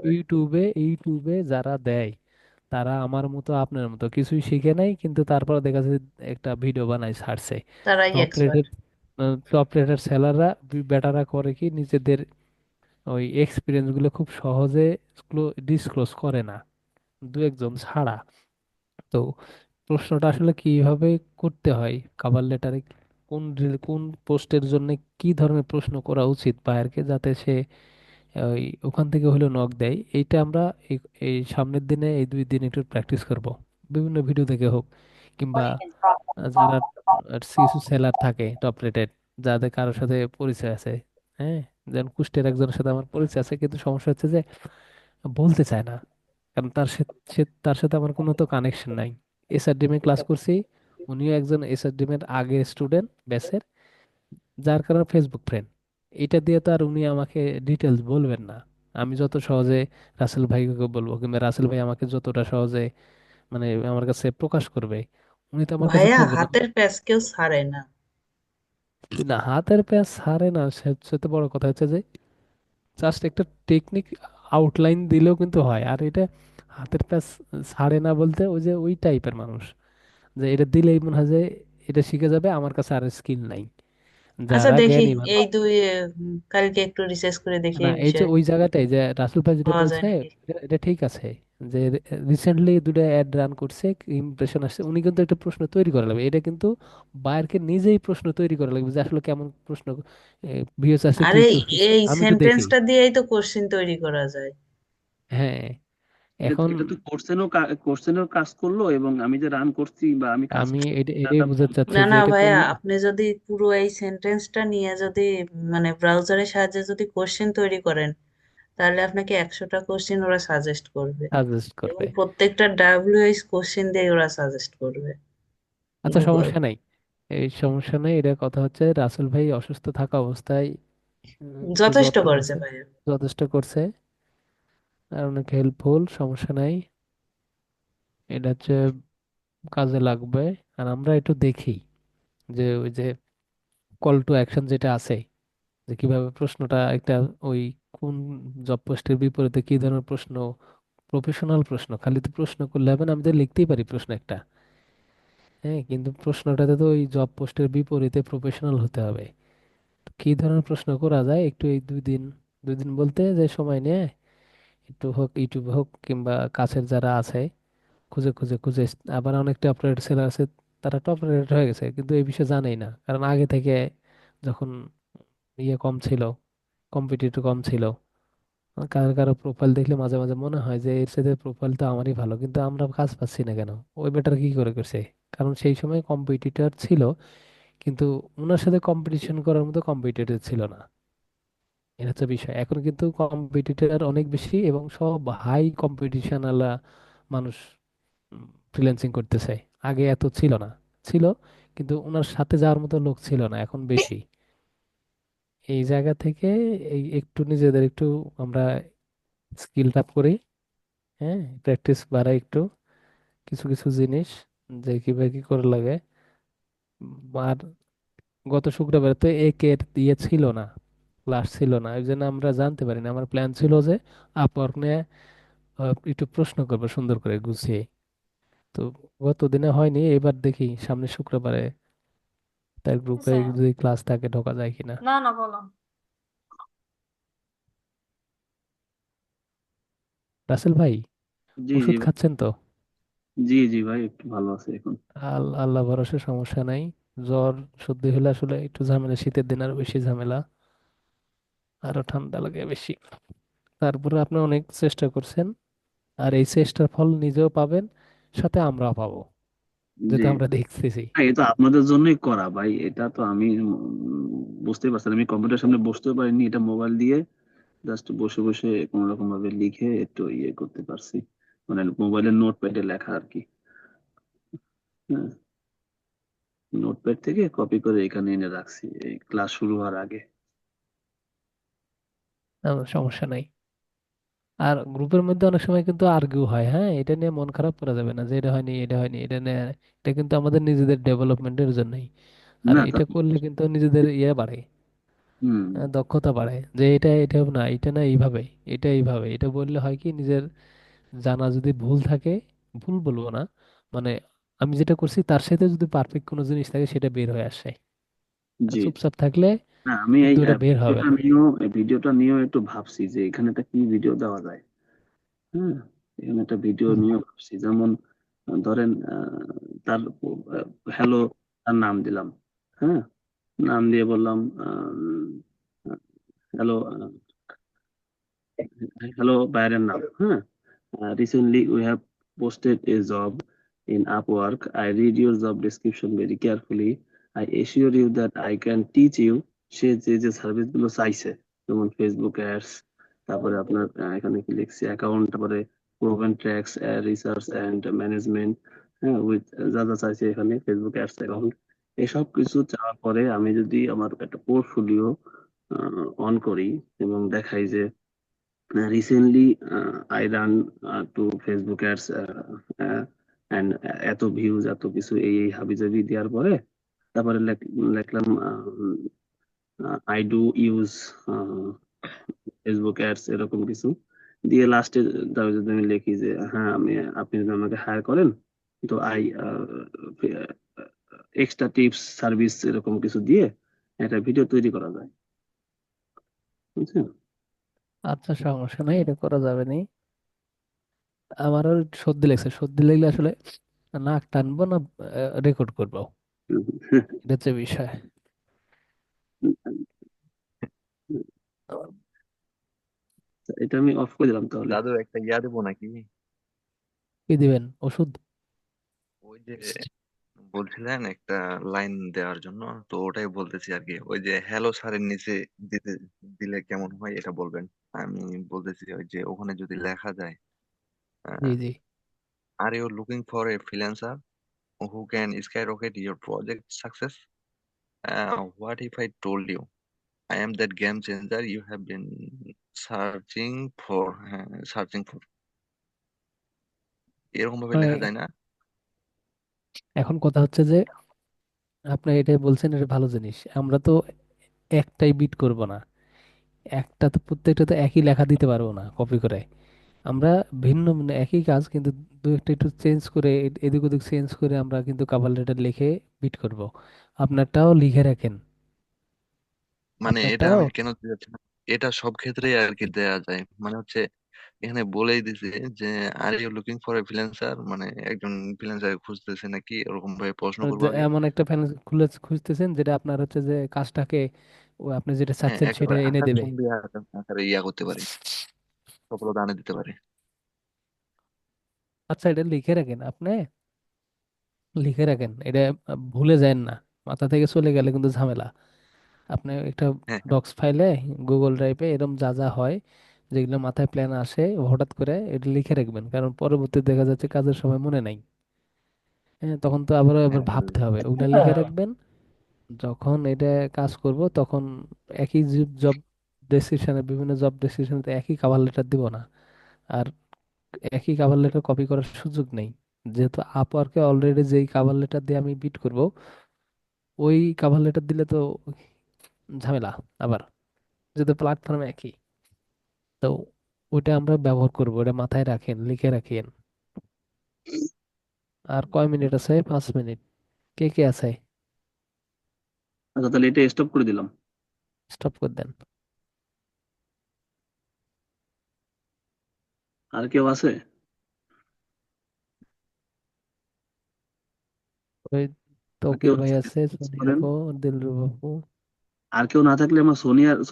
হবে। ইউটিউবে যারা দেয়, তারা আমার মতো আপনার মতো কিছুই শিখে নাই, কিন্তু তারপর দেখা যাচ্ছে একটা ভিডিও বানায় ছাড়ছে। তারাই top expert. Rated top rated সেলাররা, বেটাররা করে কি নিজেদের ওই এক্সপিরিয়েন্স গুলো খুব সহজে ডিসক্লোজ করে না, দু একজন ছাড়া। তো প্রশ্নটা আসলে কিভাবে করতে হয় কভার লেটারে, কোন পোস্টের জন্য কি ধরনের প্রশ্ন করা উচিত বায়ারকে, যাতে সে ওই ওখান থেকে হলো নক দেয়। এইটা আমরা এই এই সামনের দিনে এই 2 দিন একটু প্র্যাকটিস করব, বিভিন্ন ভিডিও দেখে হোক, কিংবা যারা কিছু সেলার থাকে টপ রেটেড, যাদের কারোর সাথে পরিচয় আছে। হ্যাঁ, যেমন কুষ্টের একজনের সাথে আমার পরিচয় আছে, কিন্তু সমস্যা হচ্ছে যে বলতে চায় না, কারণ তার সাথে আমার কোনো তো কানেকশন নাই। এসআরডিএম এ ক্লাস করছি, উনিও একজন এসআরডিএম এর আগের স্টুডেন্ট ব্যাচের, যার কারণে ফেসবুক ফ্রেন্ড। এটা দিয়ে তো আর উনি আমাকে ডিটেলস বলবেন না। আমি যত সহজে রাসেল ভাইকে বলবো, কিংবা রাসেল ভাই আমাকে যতটা সহজে মানে আমার কাছে প্রকাশ করবে, উনি তো আমার কাছে ভাইয়া, করবে না। হাতের প্যাচ কেউ ছাড়ে না। না, হাতের প্যাচ ছাড়ে না, সে হচ্ছে তো বড় কথা হচ্ছে যে জাস্ট একটা টেকনিক আউটলাইন দিলেও কিন্তু হয়। আর এটা হাতের প্যাচ ছাড়ে না বলতে ওই যে ওই টাইপের মানুষ, যে এটা দিলেই মনে হয় যে এটা শিখে যাবে, আমার কাছে আর স্কিল নাই। আচ্ছা, যারা দেখি জ্ঞানী মানুষ, এই দুই কালকে একটু রিসার্চ করে দেখি না এই এই যে বিষয়ে ওই জায়গাটাই যে রাসেল ভাই যেটা পাওয়া যায় বলছে, নাকি। এটা ঠিক আছে। যে রিসেন্টলি দুটো অ্যাড রান করছে, ইমপ্রেশন আসছে, উনি কিন্তু একটা প্রশ্ন তৈরি করা লাগবে। এটা কিন্তু বায়ারকে নিজেই প্রশ্ন তৈরি করা লাগবে যে আসলে কেমন প্রশ্ন ভিউস আসে, কি আরে, চুজ করছে, এই আমি একটু দেখি। সেন্টেন্সটা দিয়েই তো কোশ্চেন তৈরি করা যায়। হ্যাঁ, এটা এখন এটা তো কোর্সেনও কাজ করলো, এবং আমি যে রান করছি বা আমি কাজ আমি এটাই ডাটা। বুঝাতে চাচ্ছি না যে না এটা ভাইয়া, করলে আপনি যদি পুরো এই সেন্টেন্সটা নিয়ে যদি মানে ব্রাউজারের সাহায্যে যদি কোশ্চেন তৈরি করেন, তাহলে আপনাকে 100টা কোশ্চেন ওরা সাজেস্ট করবে। সাজেস্ট এবং করবে। প্রত্যেকটা ডাব্লিউএইচ কোশ্চেন দিয়ে ওরা সাজেস্ট করবে আচ্ছা, গুগল। সমস্যা নাই, এই সমস্যা নেই। এটা কথা হচ্ছে রাসেল ভাই অসুস্থ থাকা অবস্থায় একটু যথেষ্ট যত্ন করেছে করছে, ভাইয়া। যথেষ্ট করছে, আর অনেক হেল্পফুল, সমস্যা নাই। এটা হচ্ছে কাজে লাগবে। আর আমরা একটু দেখি যে ওই যে কল টু অ্যাকশন যেটা আছে, যে কিভাবে প্রশ্নটা একটা ওই কোন জব পোস্টের বিপরীতে কি ধরনের প্রশ্ন, প্রফেশনাল প্রশ্ন, খালি তো প্রশ্ন করলে হবে না, আমি তো লিখতেই পারি প্রশ্ন একটা। হ্যাঁ, কিন্তু প্রশ্নটাতে তো ওই জব পোস্টের বিপরীতে প্রফেশনাল হতে হবে। তো কি ধরনের প্রশ্ন করা যায়, একটু এই 2 দিন, 2 দিন বলতে যে সময় নিয়ে একটু হোক, ইউটিউব হোক কিংবা কাছের যারা আছে খুঁজে খুঁজে খুঁজে। আবার অনেক টপ রেট সেলার আছে, তারা টপ রেট হয়ে গেছে কিন্তু এই বিষয়ে জানেই না, কারণ আগে থেকে যখন ইয়ে কম ছিল, কম্পিটিটর কম ছিল, কারো কারো প্রোফাইল দেখলে মাঝে মাঝে মনে হয় যে এর সাথে প্রোফাইল তো আমারই ভালো, কিন্তু আমরা কাজ পাচ্ছি না কেন। ওই বেটার কি করে করছে, কারণ সেই সময় কম্পিটিটর ছিল, কিন্তু ওনার সাথে কম্পিটিশন করার মতো কম্পিটিটর ছিল না। এটা হচ্ছে বিষয়। এখন কিন্তু কম্পিটিটর অনেক বেশি, এবং সব হাই কম্পিটিশন আলা মানুষ ফ্রিল্যান্সিং করতেছে। আগে এত ছিল না, ছিল কিন্তু ওনার সাথে যাওয়ার মতো লোক ছিল না, এখন বেশি। এই জায়গা থেকে এই একটু নিজেদের একটু আমরা স্কিল আপ করি। হ্যাঁ, প্র্যাকটিস বাড়াই একটু, কিছু কিছু জিনিস যে কিভাবে কি করে লাগে। আর গত শুক্রবার তো একের দিয়ে ছিল না, ক্লাস ছিল না, এই জন্য আমরা জানতে পারি না। আমার প্ল্যান ছিল যে আপওয়ার্ক নিয়ে একটু প্রশ্ন করবো সুন্দর করে গুছিয়ে। তো গত দিনে হয়নি, এবার দেখি সামনে শুক্রবারে তার গ্রুপে স্যার, যদি ক্লাস থাকে ঢোকা যায় কিনা। না না বলো। রাসেল ভাই, জি জি ওষুধ ভাই। খাচ্ছেন তো? জি জি ভাই, একটু ভালো আছে এখন। আল্লাহ ভরসা, সমস্যা নাই। জ্বর সর্দি হলে আসলে একটু ঝামেলা, শীতের দিন আরো বেশি ঝামেলা, আরো ঠান্ডা লাগে বেশি। তারপরে আপনি অনেক চেষ্টা করছেন, আর এই চেষ্টার ফল নিজেও পাবেন, সাথে আমরাও পাবো, জি, যেটা আমরা দেখতেছি। হ্যাঁ, এটা আপনাদের জন্যই করা ভাই। এটা তো আমি বুঝতে পারছি না। আমি কম্পিউটার সামনে বসতেও পারিনি, এটা মোবাইল দিয়ে জাস্ট বসে বসে কোনো রকম ভাবে লিখে একটু ইয়ে করতে পারছি, মানে মোবাইলের নোটপ্যাডে লেখা আর কি। হ্যাঁ, নোটপ্যাড থেকে কপি করে এখানে এনে রাখছি এই ক্লাস শুরু হওয়ার আগে। সমস্যা নাই। আর গ্রুপের মধ্যে অনেক সময় কিন্তু আর্গুও হয়, হ্যাঁ, এটা নিয়ে মন খারাপ করা যাবে না যে এটা হয়নি, এটা হয়নি, এটা নিয়ে। এটা কিন্তু আমাদের নিজেদের ডেভেলপমেন্টের জন্যই। আর না তা এটা করলে কিন্তু নিজেদের ইয়ে বাড়ে, হুম। দক্ষতা বাড়ে, যে এটা না, এটা না, এইভাবে, এটা এইভাবে। এটা বললে হয় কি, নিজের জানা যদি ভুল থাকে, ভুল বলবো না, মানে আমি যেটা করছি তার সাথে যদি পারফেক্ট কোনো জিনিস থাকে সেটা বের হয়ে আসে। আর জি, চুপচাপ থাকলে না আমি এই কিন্তু ওটা বের হবে না। ভিডিওটা নিয়েও একটু ভাবছি যে এখানে একটা কি ভিডিও দেওয়া যায়। হ্যাঁ, এখানে একটা ভিডিও হুম। নিয়েও ভাবছি, যেমন ধরেন তার হ্যালো, তার নাম দিলাম। হ্যাঁ, নাম দিয়ে বললাম hello, Hello, Byron now. Huh? Recently, we have posted a job in Upwork. I read your job description very carefully. I assure you that I can teach you সে যে যে সার্ভিস গুলো চাইছে, যেমন ফেসবুক অ্যাডস, তারপরে আপনার এখানে কি লিখছি অ্যাকাউন্ট, তারপরে proven tracks, research and management, হ্যাঁ, উইথ যা যা চাইছে এখানে ফেসবুক অ্যাডস অ্যাকাউন্ট, এসব কিছু চাওয়ার পরে আমি যদি আমার একটা পোর্টফোলিও অন করি এবং দেখাই যে recently I run to Facebook ads and এত ভিউজ এত কিছু এই হাবিজাবি দেওয়ার পরে তারপরে লিখলাম I do use Facebook ads এরকম কিছু দিয়ে লাস্টে যদি আমি লিখি যে হ্যাঁ আমি, আপনি যদি আমাকে হায়ার করেন তো আই এক্সট্রা টিপস সার্ভিস এরকম কিছু দিয়ে একটা ভিডিও তৈরি করা যায়, বুঝছেন? আচ্ছা, সমস্যা নাই, এটা করা যাবে নি। আমারও সর্দি লাগছে, সর্দি লাগলে আসলে নাক টানবো না রেকর্ড করবো, এটা হচ্ছে বিষয়। এটা আমি অফ করে দিলাম তাহলে। দাদু একটা ইয়া দেবো নাকি? কি দিবেন, ওষুধ? ওই যে বলছিলেন একটা লাইন দেওয়ার জন্য, তো ওটাই বলতেছি আর কি। ওই যে হ্যালো স্যারের নিচে দিতে দিলে কেমন হয় এটা বলবেন। আমি বলতেছি ওই যে ওখানে যদি লেখা যায়, জি জি। আর you looking for a freelancer who can skyrocket your project success? What if I told you I am that game changer you have been searching for? Searching for, এরকম ভাবে লেখা হয়, যায় না? এখন কথা হচ্ছে যে আপনি এটাই বলছেন, এটা ভালো জিনিস। আমরা তো একটাই বিট করব না, একটা তো প্রত্যেকটা তো একই লেখা দিতে পারবো না কপি করে। আমরা ভিন্ন ভিন্ন একই কাজ কিন্তু দু একটা একটু চেঞ্জ করে এদিক ওদিক চেঞ্জ করে আমরা কিন্তু কভার লেটার লিখে বিট করব। আপনারটাও লিখে রাখেন, মানে এটা আপনারটাও। আমি কেন দিতে যাচ্ছি না, এটা সব ক্ষেত্রেই আর কি দেয়া যায়। মানে হচ্ছে এখানে বলেই দিছে যে are you looking for a freelancer, মানে একজন ফ্রিল্যান্সার খুঁজতেছে নাকি, এরকম ভাবে প্রশ্ন করবো যে আগে। এমন একটা ফ্যান খুলে খুঁজতেছেন যেটা আপনার হচ্ছে যে কাজটাকে ও আপনি যেটা হ্যাঁ, চাচ্ছেন সেটা একেবারে এনে দেবে। আকাশচুম্বী আকারে ইয়া করতে পারে, সফলতা এনে দিতে পারে। আচ্ছা, এটা লিখে রাখেন আপনি, লিখে রাখেন এটা, ভুলে যান না। মাথা থেকে চলে গেলে কিন্তু ঝামেলা। আপনি একটা হ্যাঁ, হ্যাঁ। ডক্স ফাইলে, গুগল ড্রাইভে এরকম যা যা হয়, যেগুলো মাথায় প্ল্যান আসে হঠাৎ করে, এটা লিখে রাখবেন, কারণ পরবর্তী দেখা যাচ্ছে কাজের সময় মনে নাই। হ্যাঁ, তখন তো আবার আবার হ্যাঁ, ভাবতে হবে। ওগুলা লিখে রাখবেন, যখন এটা কাজ করব তখন একই জব ডেসক্রিপশনে, বিভিন্ন জব ডেসক্রিপশনে একই কভার লেটার দিব না। আর একই কভার লেটার কপি করার সুযোগ নেই, যেহেতু আপওয়ার্কে অলরেডি যেই কভার লেটার দিয়ে আমি বিট করব, ওই কভার লেটার দিলে তো ঝামেলা আবার, যেহেতু প্ল্যাটফর্ম একই। তো ওটা আমরা ব্যবহার করব, ওটা মাথায় রাখেন, লিখে রাখেন। আর কয় মিনিট আছে? 5 মিনিট। কে কে আছে? আচ্ছা তাহলে এটা স্টপ করে দিলাম। স্টপ করে দেন। আর কেউ আছে? ওই আর কেউ তৌকির ভাই আছে? আছে, সোনিয়া করেন। আপু, দিলরুব আপু। আর কেউ না থাকলে আমরা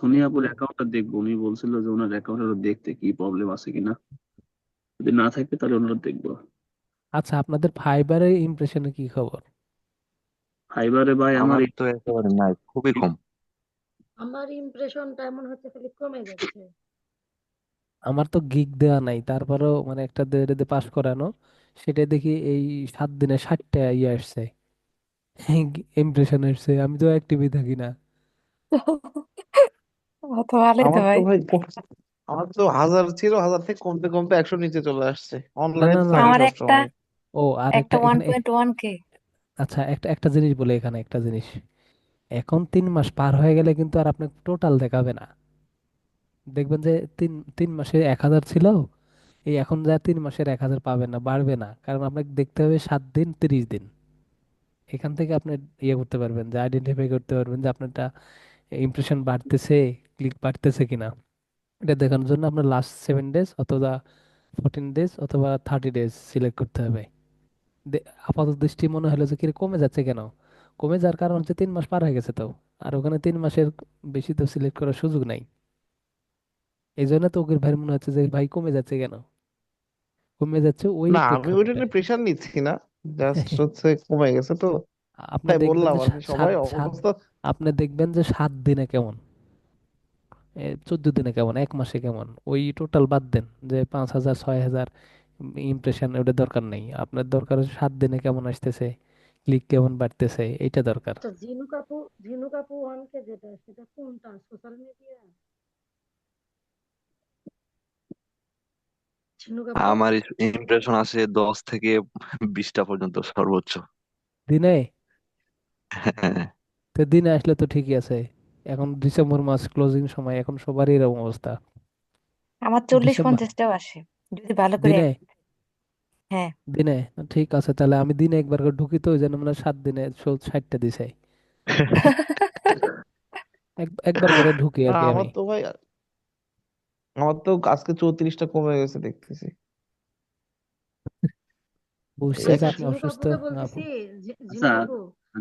সোনিয়াপুর অ্যাকাউন্টটা দেখবো, উনি বলছিল যে ওনার অ্যাকাউন্টটা দেখতে কি প্রবলেম আছে কিনা, যদি না থাকে তাহলে ওনারা দেখবো। আচ্ছা, আপনাদের ফাইবারের ইমপ্রেশনের কি খবর? ফাইবারে ভাই আমার আমার তো একেবারে নাই, খুবই কম। আমার ইমপ্রেশনটা এমন হচ্ছে খালি কমে যাচ্ছে। আমার তো গিগ দেওয়া নাই, তারপরেও মানে একটা পাস করানো, সেটা দেখি এই 7 দিনে 60টা ইয়ে আসছে, ইমপ্রেশন আসছে। আমি তো অ্যাক্টিভই থাকি না। ও তো ভালোই তো আমার তো ভাই। ভাই আমার তো 1000 ছিল, 1000 থেকে কমতে কমতে 100 নিচে চলে আসছে। না অনলাইনে না তো না। থাকি আমার একটা সবসময়। ও, আর একটা একটা ওয়ান এখানে পয়েন্ট ওয়ান কে আচ্ছা, একটা একটা জিনিস বলে, এখানে একটা জিনিস, এখন 3 মাস পার হয়ে গেলে কিন্তু আর আপনাকে টোটাল দেখাবে না। দেখবেন যে তিন তিন মাসে 1000 ছিল, এই এখন যা 3 মাসের 1000 পাবেন না, বাড়বে না, কারণ আপনাকে দেখতে হবে 7 দিন 30 দিন। এখান থেকে আপনি ইয়ে করতে পারবেন, যে আইডেন্টিফাই করতে পারবেন যে আপনারটা ইমপ্রেশন বাড়তেছে, ক্লিক বাড়তেছে কিনা। এটা দেখানোর জন্য আপনার লাস্ট 7 ডেজ অথবা 14 ডেজ অথবা 30 ডেজ সিলেক্ট করতে হবে। আপাত দৃষ্টি মনে হলো যে কি রে, কমে যাচ্ছে কেন? কমে যাওয়ার কারণ হচ্ছে 3 মাস পার হয়ে গেছে তো, আর ওখানে 3 মাসের বেশি তো সিলেক্ট করার সুযোগ নাই। এই জন্য তো ওকে ভাই মনে হচ্ছে যে ভাই কমে যাচ্ছে কেন, কমে যাচ্ছে ওই না, আমি ওইটা প্রেক্ষাপটে। নিয়ে প্রেশার নিচ্ছি না, জাস্ট হচ্ছে কমে গেছে তো, আপনি তাই দেখবেন বললাম যে আর কি, সবাই সাত, অবস্থা। আপনি দেখবেন যে 7 দিনে কেমন, 14 দিনে কেমন, 1 মাসে কেমন, ওই টোটাল বাদ দেন যে 5,000 6,000 ইমপ্রেশন, ওটা দরকার নেই। আপনার দরকার হচ্ছে 7 দিনে কেমন আসতেছে, ক্লিক কেমন বাড়তেছে, এইটা দরকার। আচ্ছা, ঝিনুক আপু 1K যেটা সেটা কোনটা, সোশ্যাল মিডিয়া? ঝিনুক আপু, আমার ইমপ্রেশন আছে 10 থেকে 20টা পর্যন্ত সর্বোচ্চ। দিনে? হ্যাঁ। তো দিনে আসলে তো ঠিকই আছে। এখন ডিসেম্বর মাস ক্লোজিং সময়, এখন সবারই এরকম অবস্থা। আমার 40 ডিসেম্বর 50টাও আসে যদি ভালো করে দিনে, হ্যাঁ। দিনে ঠিক আছে, তাহলে আমি দিনে একবার করে ঢুকি তো, ওই জন্য মানে 7 দিনে 60টা দিছে। একবার করে ঢুকি আর আর কি আমি। আমার তো ভাই, আমার তো আজকে 34টা কমে গেছে দেখতেছি। এই বুঝছে যে এক- আপনি ঝিনুক অসুস্থ। আপুকে আপু বলতেছি, আচ্ছা, ঝিনুক আপু,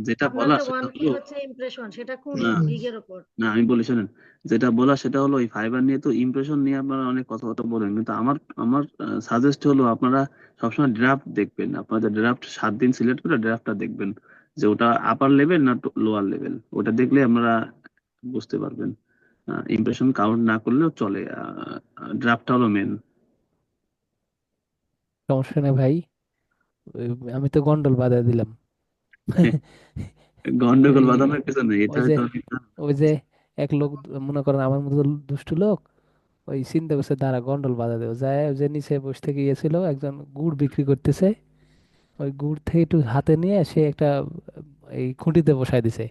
যেটা আপনার বলা যে সেটা 1K হলো, হচ্ছে ইমপ্রেশন, সেটা কোন না গিগের ওপর? না আমি বলি শোনেন, যেটা বলা সেটা হলো ওই ফাইবার নিয়ে তো ইমপ্রেশন নিয়ে আপনারা অনেক কথাবার্তা বলেন, কিন্তু আমার আমার সাজেস্ট হলো আপনারা সবসময় ড্রাফট দেখবেন, আপনাদের ড্রাফট 7 দিন সিলেক্ট করে ড্রাফটটা দেখবেন যে ওটা আপার লেভেল না লোয়ার লেভেল, ওটা দেখলে আপনারা বুঝতে পারবেন। ইমপ্রেশন কাউন্ট না করলেও চলে, ড্রাফটটা হলো মেন। সমস্যা নেই ভাই, ওই আমি তো গন্ডল বাধা দিলাম। গন্ডগোল এই বাঁধানোর কিছু নেই, এটা ওই যে হয়তো ওই যে এক লোক, মনে করেন আমার মতো দুষ্টু লোক, ওই চিন্তা করছে দ্বারা গন্ডল বাধা দেবো যায়, ওই যে নিচে বসে থেকে গিয়েছিল একজন গুড় বিক্রি করতেছে, ওই গুড় থেকে একটু হাতে নিয়ে সে একটা এই খুঁটিতে বসায় দিছে।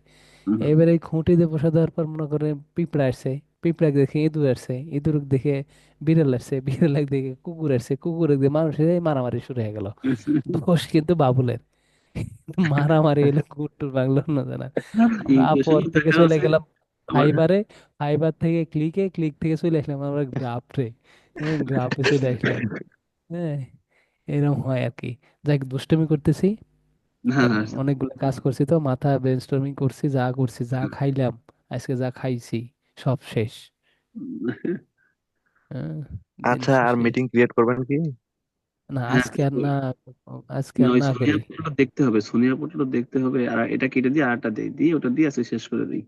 এবার এই খুঁটিতে বসা দেওয়ার পর মনে করেন পিঁপড়া আসছে, পিঁপড়া দেখে ইঁদুর আসছে, ইঁদুর দেখে বিড়াল আসছে, বিড়াল দেখে কুকুর আসছে, কুকুর দেখে মানুষের, এই মারামারি শুরু হয়ে গেল। দোষ কিন্তু বাবুলের, মারামারি এলো কুট্টুর বাংলো না জানা। আমরা ইমপ্রেশন আপর থেকে দেখা চলে যাচ্ছে গেলাম আমার। ফাইবারে, ফাইবার থেকে ক্লিকে, ক্লিক থেকে চলে আসলাম আমরা গ্রাফে, হ্যাঁ গ্রাফে চলে আসলাম। হ্যাঁ, এরকম হয় আর কি। যাই হোক, দুষ্টুমি করতেছি, না না অনেকগুলো কাজ করছি তো, মাথা ব্রেনস্টর্মিং করছি, যা করছি, যা খাইলাম, আজকে যা খাইছি সব শেষ। হ্যাঁ, দিন আচ্ছা, আর শেষে। মিটিং ক্রিয়েট করবেন কি? না হ্যাঁ, আজকে আর না, আজকে না আর ওই না সোনিয়া করি। পোর্টালটা দেখতে হবে, সোনিয়া পোর্টালটা দেখতে হবে, আর এটা কেটে দিয়ে আরটা দেই, দিয়ে ওটা দিয়ে আজকে শেষ করে দিই।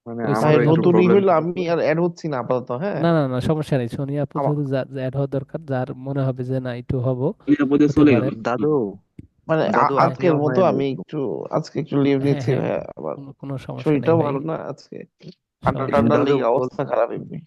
মানে ওই ভাই আমারও একটু নতুন ই প্রবলেম হইলো, ছিল আমি তো। আর অ্যাড হচ্ছি না আপাতত, হ্যাঁ। না না না, সমস্যা নেই, সোনিয়া আপু আমার শুধু অ্যাড হওয়া দরকার, যার মনে হবে যে না একটু হব, সোনিয়া পোর্টাল হতে চলে গেল। পারেন। দাদু, মানে দাদু হ্যাঁ আজকের আপনিও মতো হয়েন আমি একটু। একটু, আজকে একটু লিভ হ্যাঁ নিচ্ছি হ্যাঁ, ভাইয়া, আবার কোনো কোনো সমস্যা নেই শরীরটাও ভাই, ভালো না আজকে, ঠান্ডা সমস্যা ঠান্ডা নেই। দাদু লেগে অবস্থা খারাপ এমনি।